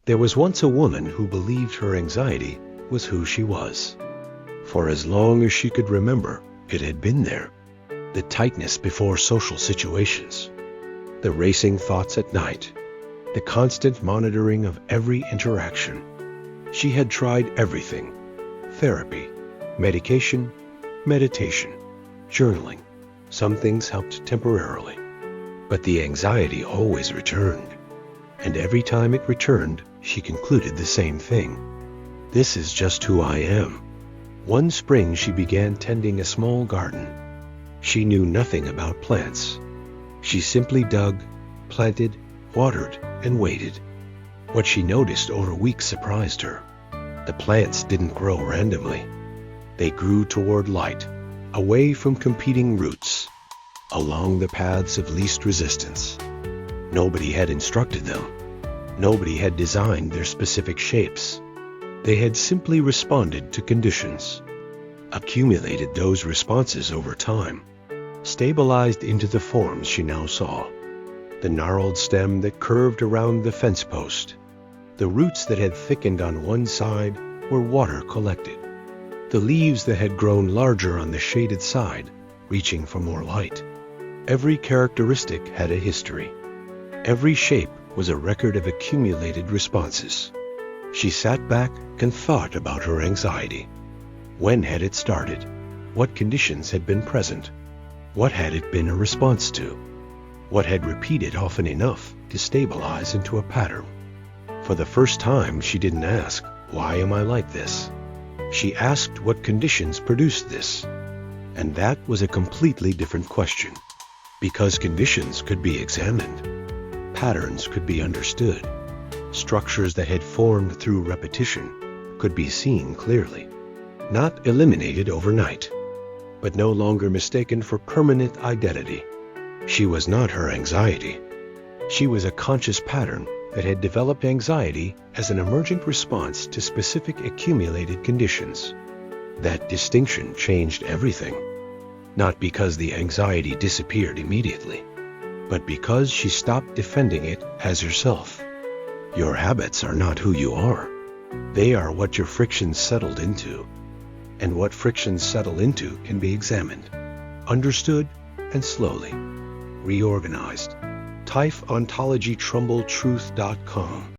There was once a woman who believed her anxiety was who she was. For as long as she could remember, it had been there. The tightness before social situations, the racing thoughts at night, the constant monitoring of every interaction. She had tried everything: therapy, medication, meditation, journaling. Some things helped temporarily, but the anxiety always returned. And every time it returned, she concluded the same thing: this is just who I am. One spring she began tending a small garden. She knew nothing about plants. She simply dug, planted, watered, and waited. What she noticed over weeks surprised her. The plants didn't grow randomly. They grew toward light, away from competing roots, along the paths of least resistance. Nobody had instructed them. Nobody had designed their specific shapes. They had simply responded to conditions, accumulated those responses over time, stabilized into the forms she now saw. The gnarled stem that curved around the fence post. The roots that had thickened on one side where water collected. The leaves that had grown larger on the shaded side, reaching for more light. Every characteristic had a history. Every shape was a record of accumulated responses. She sat back and thought about her anxiety. When had it started? What conditions had been present? What had it been a response to? What had repeated often enough to stabilize into a pattern? For the first time, she didn't ask, "Why am I like this?" She asked what conditions produced this. And that was a completely different question. Because conditions could be examined. Patterns could be understood. Structures that had formed through repetition could be seen clearly. Not eliminated overnight, but no longer mistaken for permanent identity. She was not her anxiety. She was a conscious pattern that had developed anxiety as an emergent response to specific accumulated conditions. That distinction changed everything. Not because the anxiety disappeared immediately, but because she stopped defending it as herself. Your habits are not who you are. They are what your frictions settled into. And what frictions settle into can be examined, understood, and slowly reorganized. TIFEO ontologytrumbletruth.com